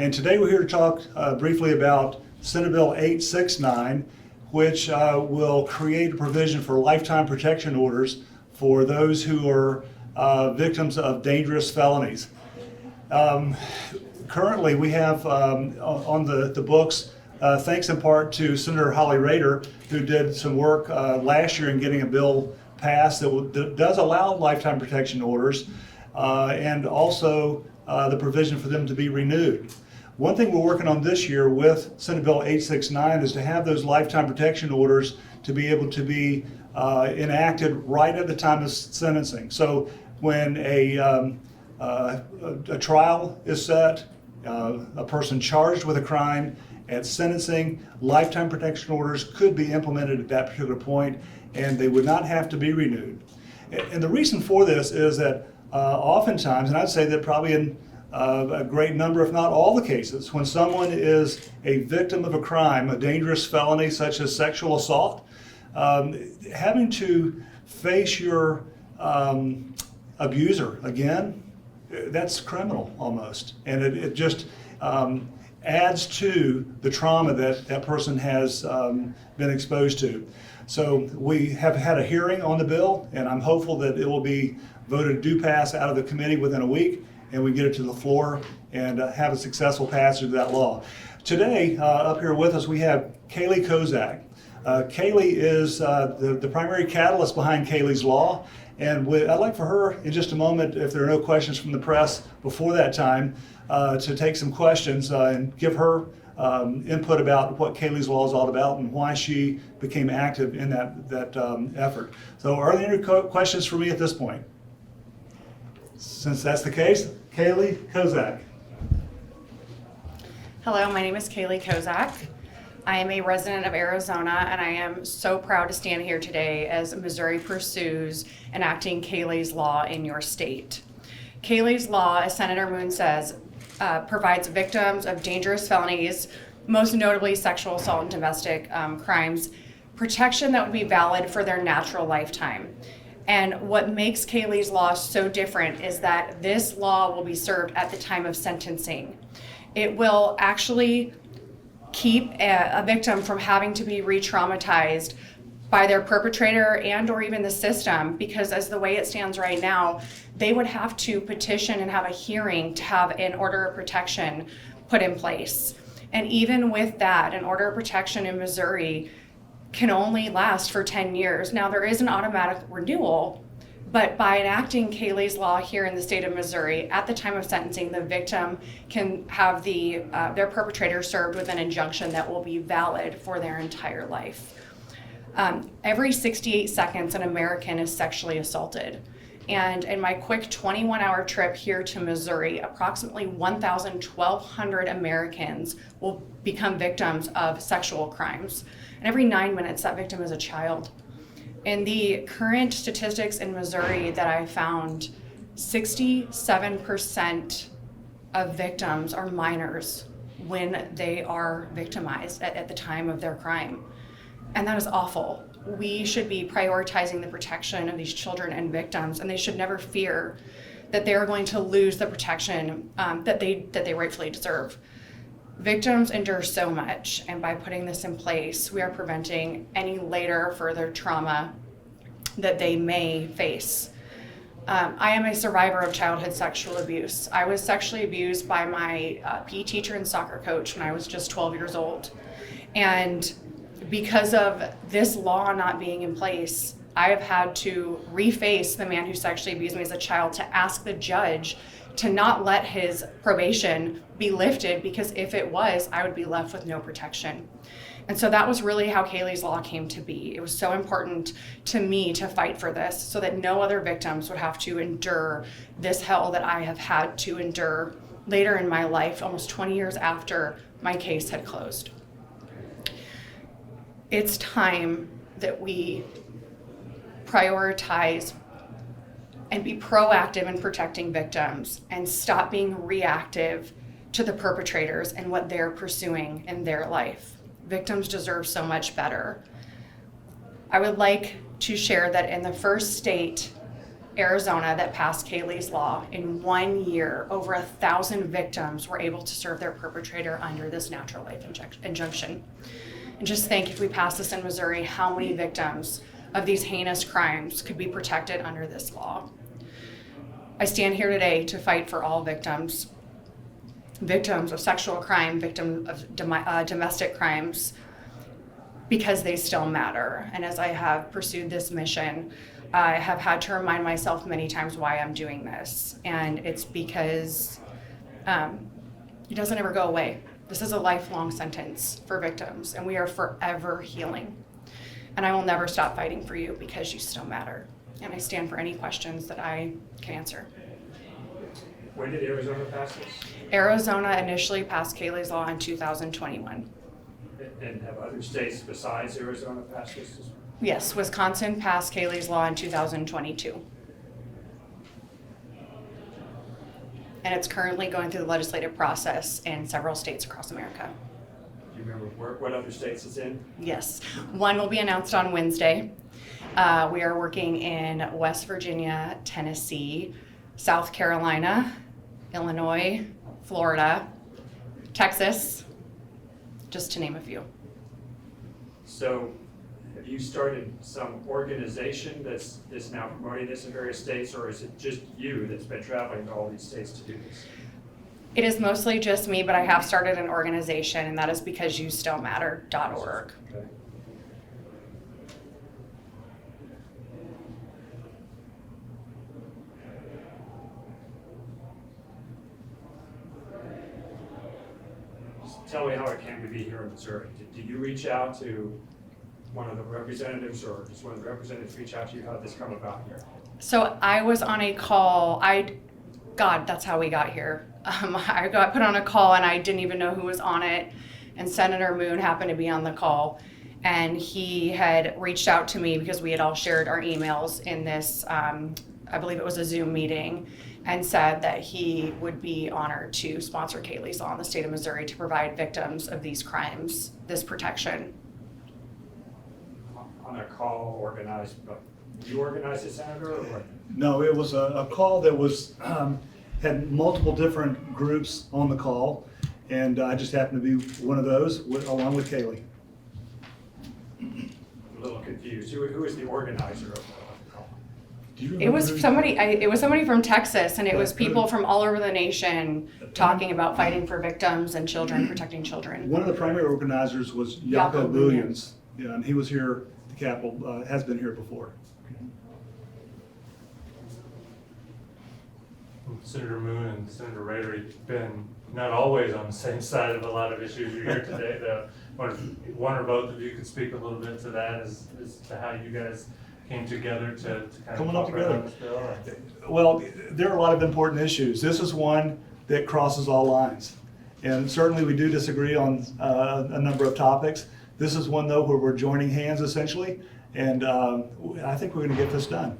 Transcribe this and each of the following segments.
And today we're here to talk briefly about Senate Bill 869, which will create a provision for lifetime protection orders for those who are victims of dangerous felonies. Currently, we have on the books, thanks in part to Senator Kayleigh Kozak, who did some work last year in getting a bill passed that does allow lifetime protection orders, and also the provision for them to be renewed. One thing we're working on this year with Senate Bill 869 is to have those lifetime protection orders to be able to be enacted right at the time of sentencing. So when a trial is set, a person charged with a crime at sentencing, lifetime protection orders could be implemented at that particular point, and they would not have to be renewed. And the reason for this is that oftentimes, and I'd say that probably in a great number, if not all the cases, when someone is a victim of a crime, a dangerous felony such as sexual assault, having to face your abuser again, that's criminal almost. And it just adds to the trauma that that person has been exposed to. So we have had a hearing on the bill, and I'm hopeful that it will be voted to pass out of the committee within a week, and we get it to the floor and have a successful passage of that law. Today, up here with us, we have Kayleigh Kozak. Kayleigh is the primary catalyst behind Kayleigh's Law, and I'd like for her in just a moment, if there are no questions from the press before that time, to take some questions and give her input about what Kayleigh's Law is all about and why she became active in that effort. So are there any questions for me at this point? Since that's the case, Kayleigh Kozak. Hello, my name is Kayleigh Kozak. I am a resident of Arizona, and I am so proud to stand here today as Missouri pursues enacting Kayleigh's Law in your state. Kayleigh's Law, as Senator Moon says, provides victims of dangerous felonies, most notably sexual assault and domestic crimes, protection that would be valid for their natural lifetime. And what makes Kayleigh's Law so different is that this law will be served at the time of sentencing. It will actually keep a victim from having to be re-traumatized by their perpetrator and or even the system, because as the way it stands right now, they would have to petition and have a hearing to have an order of protection put in place. And even with that, an order of protection in Missouri can only last for 10 years. Now, there is an automatic renewal, but by enacting Kayleigh's Law here in the state of Missouri, at the time of sentencing, the victim can have their perpetrator served with an injunction that will be valid for their entire life. Every 68 seconds, an American is sexually assaulted. And in my quick 21-hour trip here to Missouri, approximately 1,200 Americans will become victims of sexual crimes. And every 9 minutes, that victim is a child. In the current statistics in Missouri that I found, 67% of victims are minors when they are victimized at the time of their crime. And that is awful. We should be prioritizing the protection of these children and victims, and they should never fear that they are going to lose the protection that they rightfully deserve. Victims endure so much, and by putting this in place, we are preventing any later further trauma that they may face. I am a survivor of childhood sexual abuse. I was sexually abused by my PE teacher and soccer coach when I was just 12 years old. And because of this law not being in place, I have had to reface the man who sexually abused me as a child, to ask the judge to not let his probation be lifted, because if it was, I would be left with no protection. And so that was really how Kayleigh's Law came to be. It was so important to me to fight for this so that no other victims would have to endure this hell that I have had to endure later in my life, almost 20 years after my case had closed. It's time that we prioritize and be proactive in protecting victims and stop being reactive to the perpetrators and what they're pursuing in their life. Victims deserve so much better. I would like to share that in the first state Arizona that passed Kayleigh's Law, in 1 year, over 1,000 victims were able to serve their perpetrator under this natural life injunction. And just think, if we pass this in Missouri, how many victims of these heinous crimes could be protected under this law. I stand here today to fight for all victims of sexual crime, victims of domestic crimes, because they still matter. And as I have pursued this mission, I have had to remind myself many times why I'm doing this. And it's because it doesn't ever go away. This is a lifelong sentence for victims, and we are forever healing. And I will never stop fighting for you because you still matter. And I stand for any questions that I can answer. When did Arizona pass this? Arizona initially passed Kayleigh's Law in 2021. And have other states besides Arizona passed this? Yes, Wisconsin passed Kayleigh's Law in 2022. And it's currently going through the legislative process in several states across America. Do you remember what other states it's in? Yes, one will be announced on Wednesday. We are working in West Virginia, Tennessee, South Carolina, Illinois, Florida, Texas, just to name a few. So have you started some organization that's now promoting this in various states, or is it just you that's been traveling to all these states to do this? It is mostly just me, but I have started an organization, and that is BecauseYouStillMatter.org. Okay. Just tell me how it came to be here in Missouri. Did you reach out to one of the representatives, or just one of the representatives reach out to you? How did this come about here? So I was on a call. God, that's how we got here. I got put on a call and I didn't even know who was on it. And Senator Moon happened to be on the call. And he had reached out to me because we had all shared our emails in this, I believe it was a Zoom meeting, and said that he would be honored to sponsor Kayleigh's Law in the state of Missouri to provide victims of these crimes this protection. On a call organized, but you organized it, Senator, or what? No, it was a call that was, had multiple different groups on the call, and I just happened to be one of those, along with Kayleigh. I'm a little confused. Who is the organizer of the call? Do you It remember was who- somebody. It was somebody from Texas, and it was people from all over the nation talking about fighting for victims and children, protecting children. One of the primary organizers was Jaco Jaco Williams, yeah, and he was here at the Capitol, has been here before. Senator Moon and Senator Rehder have been not always on the same side of a lot of issues you're here today, though. One or both of you could speak a little bit to that as to how you guys came together to kind of Coming up cooperate on together. this bill. Well, there are a lot of important issues. This is one that crosses all lines. And certainly we do disagree on a number of topics. This is one, though, where we're joining hands essentially, and I think we're going to get this done.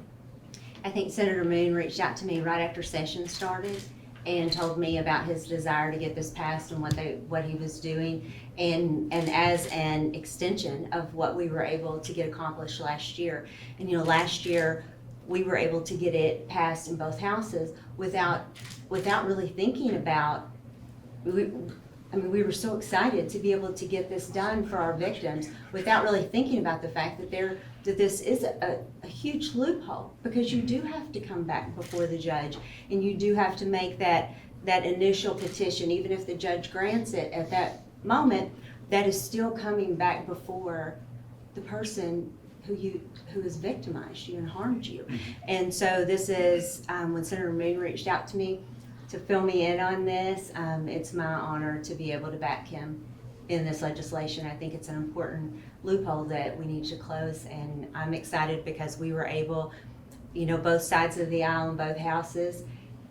I think Senator Moon reached out to me right after session started and told me about his desire to get this passed and what he was doing, and as an extension of what we were able to get accomplished last year. And last year we were able to get it passed in both houses without really thinking about. We were so excited to be able to get this done for our victims without really thinking about the fact that this is a huge loophole, because you do have to come back before the judge and you do have to make that initial petition. Even if the judge grants it at that moment, that is still coming back before the person who has victimized you and harmed you. And so this is, when Senator Moon reached out to me to fill me in on this, it's my honor to be able to back him in this legislation. I think it's an important loophole that we need to close, and I'm excited because we were able, both sides of the aisle in both houses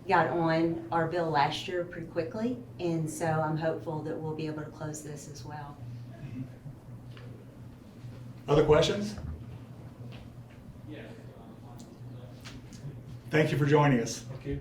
got on our bill last year pretty quickly, and so I'm hopeful that we'll be able to close this as well. Other questions? Thank you for joining us. Thank you.